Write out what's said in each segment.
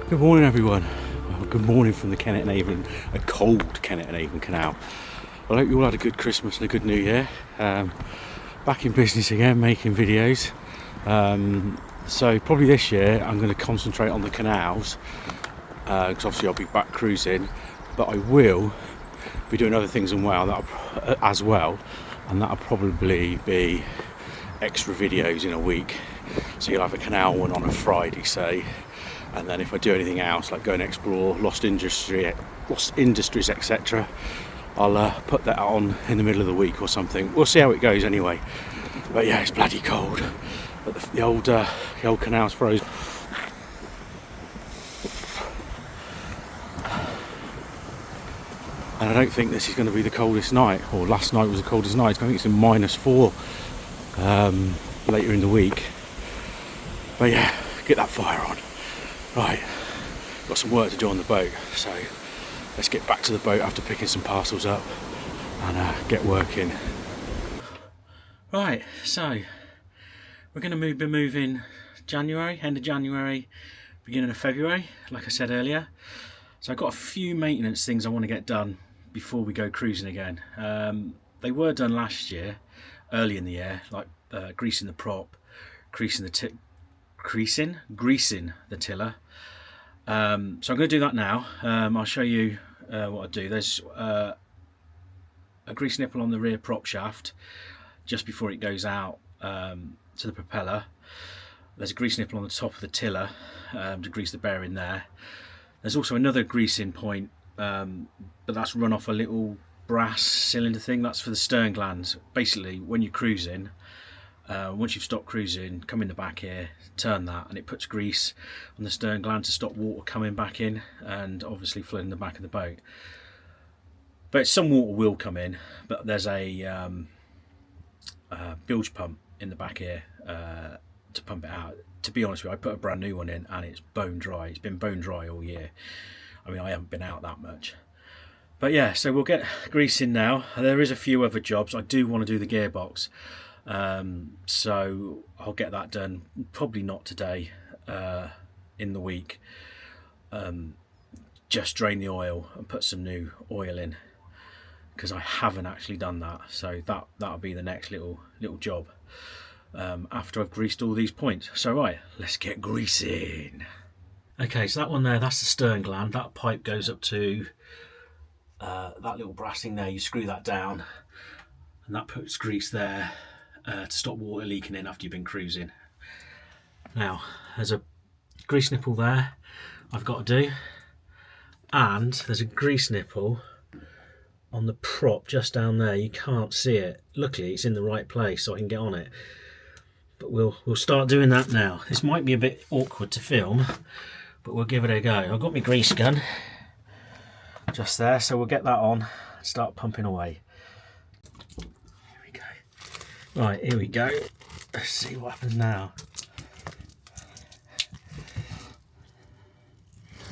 Good morning, everyone. Well, good morning from the Kennet and Avon, a cold Kennet and Avon canal. I hope you all had a good Christmas and a good New Year. Back in business again, making videos. So probably this year I'm going to concentrate on the canals, because obviously I'll be back cruising, but I will be doing other things as well, and that'll probably be extra videos in a week. So you'll have a canal one on a Friday, say, and then if I do anything else, like go and explore lost industries, etc., I'll put that on in the middle of the week or something. We'll see how it goes anyway. But yeah, it's bloody cold. But the old canal's frozen. And I don't think this is going to be the coldest night, or last night was the coldest night. I think it's in -4 later in the week. But yeah, get that fire on. Right, got some work to do on the boat, so let's get back to the boat after picking some parcels up and get working. Right, so we're going to be moving January, end of January, beginning of February, like I said earlier. So I've got a few maintenance things I want to get done before we go cruising again. They were done last year, early in the year, like greasing the prop, greasing the tiller. So I'm going to do that now. I'll show you what I do. There's a grease nipple on the rear prop shaft just before it goes out to the propeller. There's a grease nipple on the top of the tiller to grease the bearing there. There's also another greasing point, but that's run off a little brass cylinder thing. That's for the stern glands. Basically, when you're cruising, once you've stopped cruising, come in the back here, turn that, and it puts grease on the stern gland to stop water coming back in and obviously flooding the back of the boat. But some water will come in, but there's a bilge pump in the back here to pump it out. To be honest with you, I put a brand new one in and it's bone dry. It's been bone dry all year. I mean, I haven't been out that much. But yeah, so we'll get grease in now. There is a few other jobs. I do want to do the gearbox. So I'll get that done, probably not today, in the week. Just drain the oil and put some new oil in, because I haven't actually done that. So that'll be the next little job after I've greased all these points. So right, let's get greasing. Okay, so that one there, that's the stern gland. That pipe goes up to that little brass thing there. You screw that down and that puts grease there to stop water leaking in after you've been cruising. Now there's a grease nipple there I've got to do, and there's a grease nipple on the prop just down there. You can't see it. Luckily it's in the right place so I can get on it, but we'll start doing that now. This might be a bit awkward to film, but we'll give it a go. I've got my grease gun just there, so we'll get that on and start pumping away. Here we go. Right, here we go. Let's see what happens now.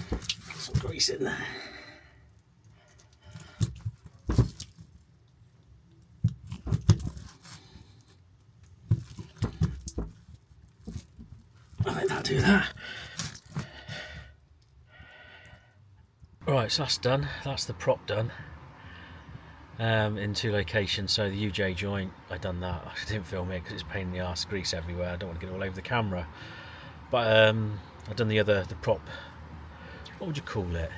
Get some grease in there. I think that'll do that. Right, so that's done. That's the prop done in 2 locations. So the UJ joint, I done that. I didn't film it because it's a pain in the arse, grease everywhere. I don't want to get it all over the camera. But I've done the prop. What would you call it?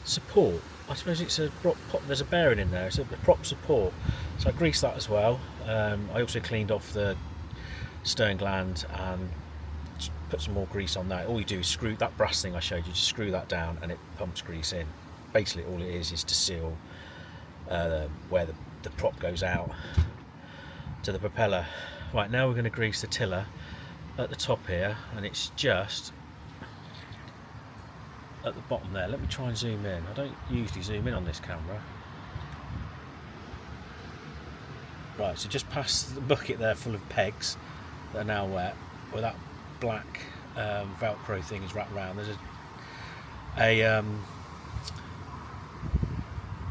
Support. I suppose it's a prop. There's a bearing in there. It's a prop support. So I greased that as well. I also cleaned off the stern gland and put some more grease on that. All you do is screw that brass thing I showed you, just screw that down and it pumps grease in. Basically all it is to seal where the prop goes out to the propeller. Right, now we're going to grease the tiller at the top here, and it's just at the bottom there. Let me try and zoom in. I don't usually zoom in on this camera. Right, so just past the bucket there full of pegs that are now wet, where that black velcro thing is wrapped around. There's a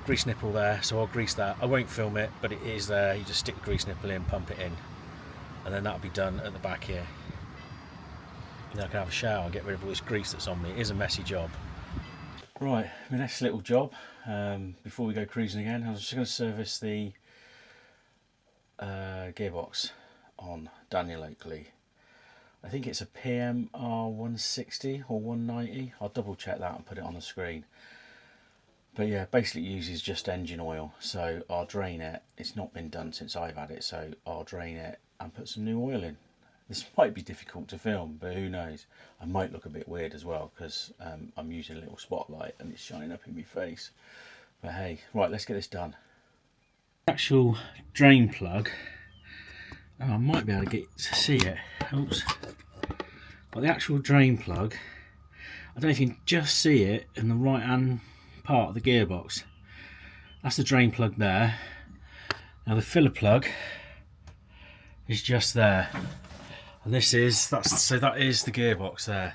grease nipple there, so I'll grease that. I won't film it, but it is there. You just stick the grease nipple in, pump it in, and then that'll be done at the back here. then I can have a shower and get rid of all this grease that's on me. It is a messy job. Right, my next little job, before we go cruising again, I was just going to service the gearbox on Daniel Oakley. I think it's a PMR 160 or 190. I'll double check that and put it on the screen. But yeah, basically it uses just engine oil, so I'll drain it. It's not been done since I've had it, so I'll drain it and put some new oil in. This might be difficult to film, but who knows. I might look a bit weird as well because I'm using a little spotlight and it's shining up in my face. But hey, right, let's get this done. Actual drain plug. Oh, I might be able to get to see it. Oops. But the actual drain plug, I don't know if you can just see it in the right hand part of the gearbox. That's the drain plug there. Now the filler plug is just there. And that is the gearbox there.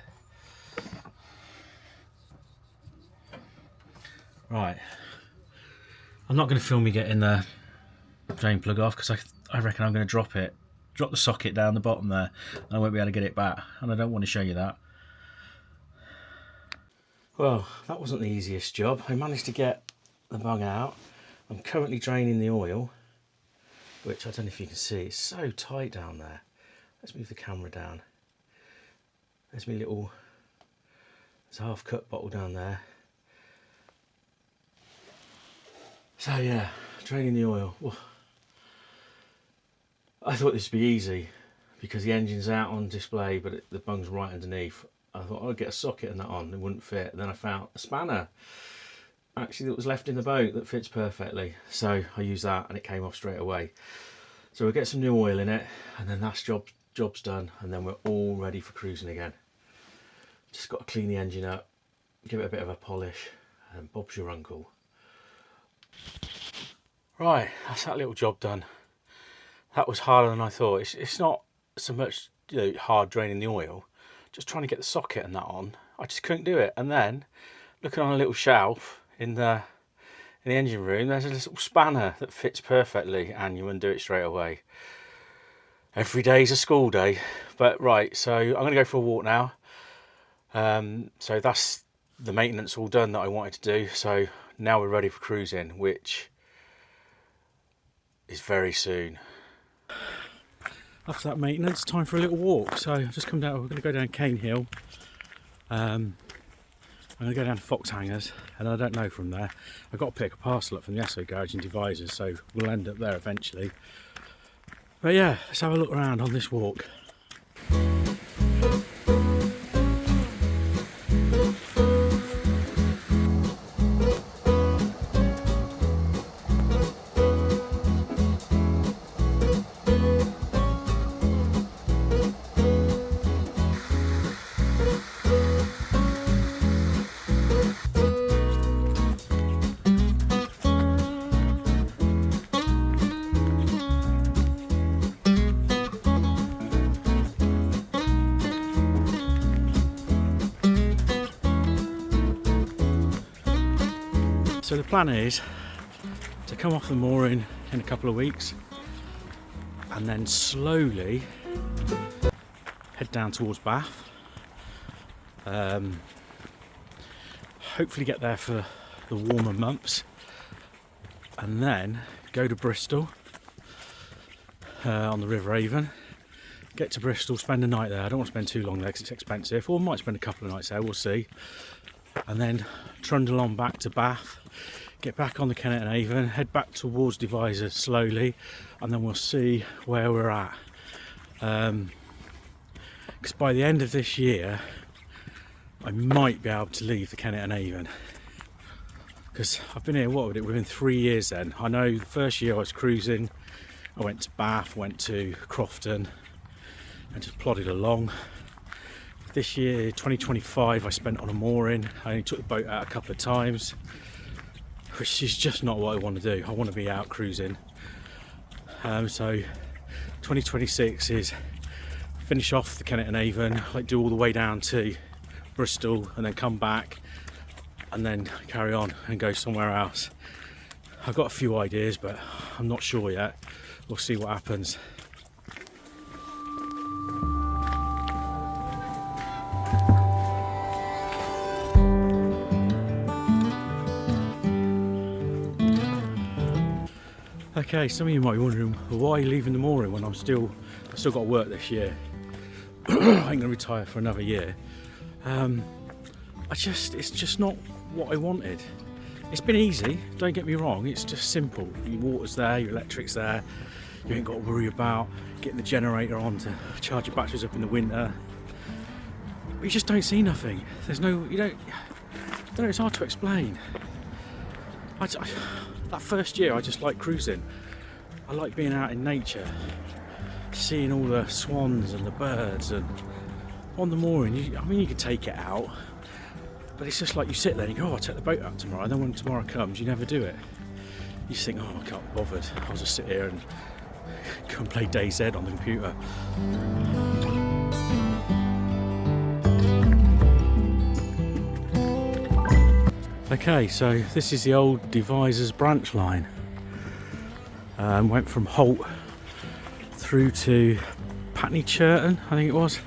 Right. I'm not going to film me getting the drain plug off because I reckon I'm going to drop the socket down the bottom there, and I won't be able to get it back, and I don't want to show you that. Well, that wasn't the easiest job. I managed to get the bung out. I'm currently draining the oil, which I don't know if you can see, it's so tight down there. Let's move the camera down. There's my little, there's a half cut bottle down there. So yeah, draining the oil. Whoa. I thought this would be easy because the engine's out on display, but the bung's right underneath. I thought I'd get a socket and that on, it wouldn't fit. And then I found a spanner actually that was left in the boat that fits perfectly. So I used that and it came off straight away. So we'll get some new oil in it, and then that's job's done, and then we're all ready for cruising again. Just got to clean the engine up, give it a bit of a polish, and Bob's your uncle. Right, that's that little job done. That was harder than I thought. It's not so much, you know, hard draining the oil, just trying to get the socket and that on. I just couldn't do it. And then looking on a little shelf in the engine room, there's a little spanner that fits perfectly, and you undo it straight away. Every day's a school day. But right, so I'm going to go for a walk now. So that's the maintenance all done that I wanted to do. So now we're ready for cruising, which is very soon. After that maintenance, time for a little walk. So I've just come down, we're going to go down Cane Hill. I'm going to go down to Fox Hangers, and I don't know from there. I've got to pick a parcel up from the Esso garage in Devizes, so we'll end up there eventually. But yeah, let's have a look around on this walk. So the plan is to come off the mooring in a couple of weeks and then slowly head down towards Bath. Hopefully get there for the warmer months and then go to Bristol on the River Avon. Get to Bristol, spend a night there. I don't want to spend too long there because it's expensive, or I might spend a couple of nights there, we'll see. And then trundle on back to Bath, get back on the Kennet and Avon, head back towards Devizes slowly, and then we'll see where we're at. Because by the end of this year, I might be able to leave the Kennet and Avon. Because I've been here, what would it, within 3 years then. I know the first year I was cruising, I went to Bath, went to Crofton, and just plodded along. This year, 2025, I spent on a mooring. I only took the boat out a couple of times, which is just not what I want to do. I want to be out cruising. So 2026 is finish off the Kennet and Avon, like do all the way down to Bristol and then come back and then carry on and go somewhere else. I've got a few ideas, but I'm not sure yet. We'll see what happens. Okay, some of you might be wondering why leaving the mooring when I've still got to work this year. I ain't gonna retire for another year. It's just not what I wanted. It's been easy, don't get me wrong, it's just simple. Your water's there, your electric's there, you ain't got to worry about getting the generator on to charge your batteries up in the winter. But you just don't see nothing. There's no, you don't know, it's hard to explain. That first year I just like cruising. I like being out in nature, seeing all the swans and the birds, and on the mooring, you can take it out, but it's just like you sit there and you go, oh, I'll take the boat out tomorrow, and then when tomorrow comes, you never do it. You just think, oh, I can't be bothered, I'll just sit here and go and play DayZ on the computer. Okay, so this is the old Deviser's branch line. Went from Holt through to Patney Churton, I think it was.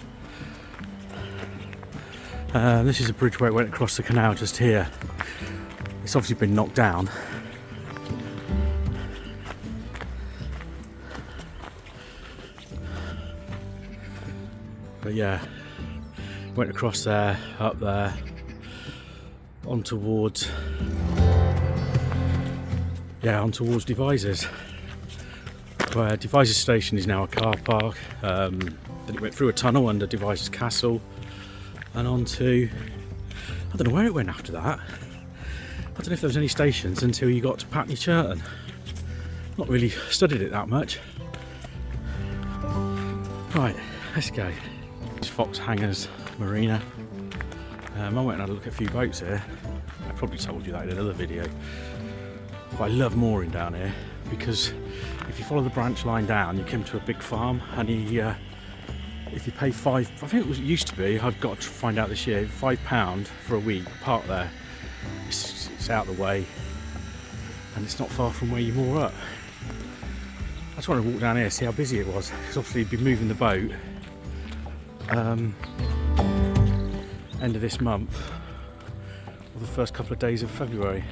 This is a bridge where it went across the canal just here. It's obviously been knocked down. But yeah, went across there, up there, on towards Deviser's. Where Deviser's station is now a car park. Then it went through a tunnel under Deviser's Castle and onto, I don't know where it went after that. I don't know if there was any stations until you got to Patney Churton. Not really studied it that much. Right, let's go. It's Fox Hangers Marina. I went and had a look at a few boats here. I probably told you that in another video. But I love mooring down here because if you follow the branch line down, you come to a big farm, and if you pay I think it used to be, I've got to find out this year, £5 for a week, park there. It's out of the way, and it's not far from where you moor up. I just wanted to walk down here, see how busy it was, because obviously you'd be moving the boat end of this month, or the first couple of days of February.